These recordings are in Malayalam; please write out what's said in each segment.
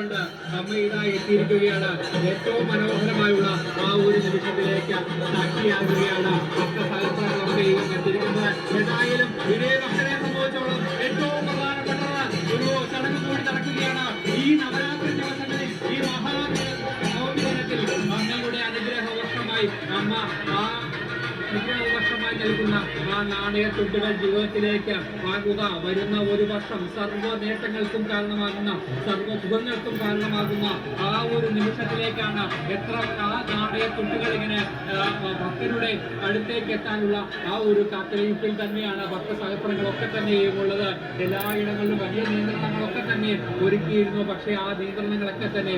അമ്മ എത്തിയിരിക്കുകയാണ്. ഏറ്റവും മനോഹരമായുള്ള ആ ഒരു നിമിഷത്തിലേക്ക് സാക്ഷിയാകുകയാണ് ഭക്തസഹസ്രങ്ങളൊക്കെ എത്തിയിരിക്കുന്നത്. ഏതായാലും ഇതേ ഭക്തരെ സംബന്ധിച്ചോളം ഏറ്റവും പ്രധാനപ്പെട്ട ഒരു ചടങ്ങ് കൂടി നടക്കുകയാണ്. ഈ നവരാത്രി ദിവസങ്ങളിൽ ഈ മഹാനവമി ദിനത്തിൽ അമ്മയുടെ അനുഗ്രഹ വർഷമായി അമ്മ വർഷമായി നൽകുന്ന ആ നാണയത്തുട്ടുകൾ ജീവിതത്തിലേക്ക് ആകുക. വരുന്ന ഒരു വർഷം സർവ്വ നേട്ടങ്ങൾക്കും കാരണമാകുന്ന സർവ്വ സുഖങ്ങൾക്കും കാരണമാകുന്ന ആ ഒരു നിമിഷത്തിലേക്കാണ് എത്ര ആ നാണയത്തുട്ടുകൾ ഇങ്ങനെ ഭക്തരുടെ അടുത്തേക്ക് എത്താനുള്ള ആ ഒരു കാത്തിരിപ്പിൽ തന്നെയാണ് ഭക്തസഹസ്രങ്ങളൊക്കെ തന്നെയും ഉള്ളത്. എല്ലായിടങ്ങളിലും വലിയ നിയന്ത്രണങ്ങളൊക്കെ തന്നെ ഒരുക്കിയിരുന്നു. പക്ഷേ ആ നിയന്ത്രണങ്ങളൊക്കെ തന്നെ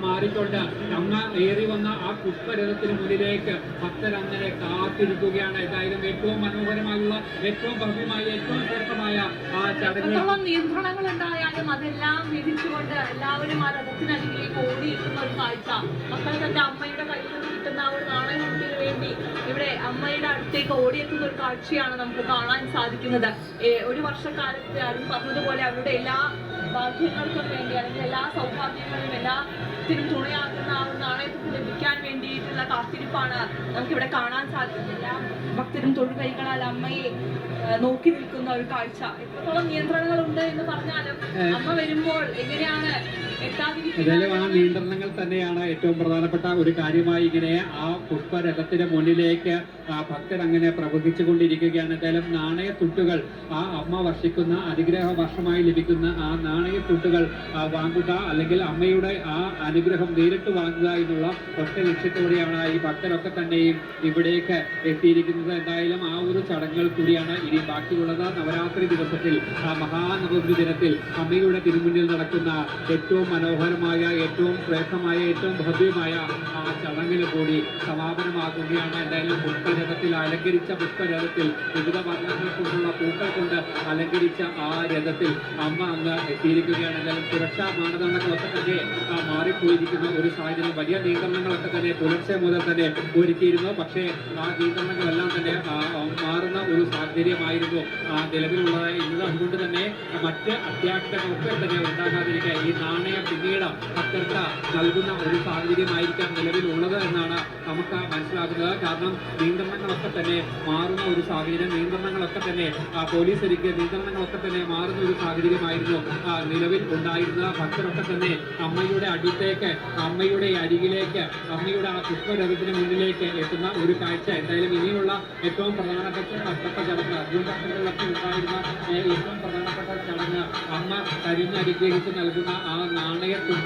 മാറിക്കൊണ്ട് അമ്മ ഏറി വന്ന ആ പുഷ്പരഥത്തിന് മുന്നിലേക്ക് ഭക്തരങ്ങനെ കാത്തിരിക്കുകയാണ്. ഏതായാലും ഏറ്റവും മനോഹരമായുള്ള ഏറ്റവും ഭവ്യമായ ഏറ്റവും ശ്രേഷ്ഠമായ ആ ചടങ്ങ് നിയന്ത്രണങ്ങൾ ഉണ്ടായാലും അതെല്ലാം വിധിച്ചുകൊണ്ട് എല്ലാവരും ആ രഥത്തിനരികിലേക്ക് ഓടിയെത്തുന്ന ഒരു കാഴ്ച. മക്കൾ തന്റെ അമ്മയുടെ കയ്യിൽ നിന്ന് കിട്ടുന്ന ആ ഒരു നാണയത്തിന് വേണ്ടി ഇവിടെ അമ്മയുടെ അടുത്തേക്ക് ഓടിയെത്തുന്ന ഒരു കാഴ്ചയാണ് നമുക്ക് കാണാൻ സാധിക്കുന്നത്. ഒരു വർഷക്കാലത്ത് അരുൺ പറഞ്ഞതുപോലെ അവരുടെ എല്ലാ ഭാഗ്യങ്ങൾക്കും വേണ്ടി അല്ലെങ്കിൽ എല്ലാ സൗഭാഗ്യങ്ങളും എല്ലാത്തിനും തുണയാകുന്ന ആ ഒരു നാണയത്തിന് ലഭിക്കാൻ വേണ്ടിയിട്ടുള്ള കാത്തിരിപ്പാണ് നമുക്കിവിടെ കാണാൻ സാധിക്കില്ല. ഭക്തരും തൊഴുകൈകളാൽ അമ്മയെ നോക്കി നിൽക്കുന്ന ഒരു കാഴ്ച. എത്രത്തോളം നിയന്ത്രണങ്ങളുണ്ട് എന്ന് പറഞ്ഞാലും അമ്മ വരുമ്പോൾ എങ്ങനെയാണ് ഏതായാലും ആ നിയന്ത്രണങ്ങൾ തന്നെയാണ് ഏറ്റവും പ്രധാനപ്പെട്ട ഒരു കാര്യമായി ഇങ്ങനെ ആ പുഷ്പരഥത്തിന്റെ മുന്നിലേക്ക് ആ ഭക്തർ അങ്ങനെ പ്രവഹിച്ചുകൊണ്ടിരിക്കുകയാണ്. ഏതായാലും നാണയത്തുട്ടുകൾ ആ അമ്മ വർഷിക്കുന്ന അനുഗ്രഹ വർഷമായി ലഭിക്കുന്ന ആ നാണയത്തുട്ടുകൾ വാങ്ങുക അല്ലെങ്കിൽ അമ്മയുടെ ആ അനുഗ്രഹം നേരിട്ട് വാങ്ങുക എന്നുള്ള ഒറ്റ ലക്ഷ്യത്തോടെയാണ് ഈ ഭക്തരൊക്കെ തന്നെയും ഇവിടേക്ക് എത്തിയിരിക്കുന്നത്. എന്തായാലും ആ ഒരു ചടങ്ങുകൾ കൂടിയാണ് ഇനി ബാക്കിയുള്ളത്. നവരാത്രി ദിവസത്തിൽ ആ മഹാനവമി ദിനത്തിൽ അമ്മയുടെ തിരുമുന്നിൽ നടക്കുന്ന ഏറ്റവും മനോഹരമായ ഏറ്റവും ശ്രേഷ്ഠമായ ഏറ്റവും ഭവ്യമായ ആ ചടങ്ങിന് കൂടി സമാപനമാകുകയാണ്. എന്തായാലും പുഷ്പരഥത്തിൽ അലങ്കരിച്ച പുഷ്പരഥത്തിൽ വിവിധ വർണ്ണങ്ങൾ കൊണ്ടുള്ള പൂക്കൾ കൊണ്ട് അലങ്കരിച്ച ആ രഥത്തിൽ അമ്മ അങ്ങ് എത്തിയിരിക്കുകയാണ്. എന്തായാലും സുരക്ഷാ മാനദണ്ഡങ്ങളൊക്കെ തന്നെ മാറിപ്പോയിരിക്കുന്ന ഒരു സാഹചര്യം. വലിയ നിയന്ത്രണങ്ങളൊക്കെ തന്നെ പുലർച്ചെ മുതൽ തന്നെ ഒരുക്കിയിരുന്നു. പക്ഷേ ആ നിയന്ത്രണങ്ങളെല്ലാം തന്നെ മാറുന്ന ഒരു സാഹചര്യമായിരുന്നു നിലവിലുള്ളത്. ഇന്നത് അതുകൊണ്ട് തന്നെ മറ്റ് അത്യാഹിതങ്ങളൊക്കെ തന്നെ ഉണ്ടാകാതിരിക്കാൻ ഈ നാണയം പിന്നീട് ഭക്തർക്ക് നൽകുന്ന ഒരു സാഹചര്യമായിരിക്കാം നിലവിലുള്ളത് എന്നാണ് നമുക്ക് മനസ്സിലാക്കുന്നത്. കാരണം നിയന്ത്രണങ്ങളൊക്കെ തന്നെ മാറുന്ന ഒരു സാഹചര്യം, നിയന്ത്രണങ്ങളൊക്കെ തന്നെ പോലീസ് ഒരുക്കിയ നിയന്ത്രണങ്ങളൊക്കെ തന്നെ മാറുന്ന ഒരു സാഹചര്യമായിരുന്നു നിലവിൽ ഉണ്ടായിരുന്നത്. ഭക്തരൊക്കെ തന്നെ അമ്മയുടെ അടുത്തേക്ക് അമ്മയുടെ അരികിലേക്ക് അമ്മയുടെ ആ പുഷ്പരഥത്തിന് മുന്നിലേക്ക് എത്തുന്ന ഒരു കാഴ്ച. എന്തായാലും ഇനിയുള്ള ഏറ്റവും പ്രധാനപ്പെട്ട ചടങ്ങ് അർജുനൊക്കെ ഉണ്ടായിരുന്ന ഏറ്റവും പ്രധാനപ്പെട്ട ചടങ്ങ് അമ്മ കരിഞ്ഞനുഗ്രഹിച്ച് നൽകുന്ന ആ നാണയ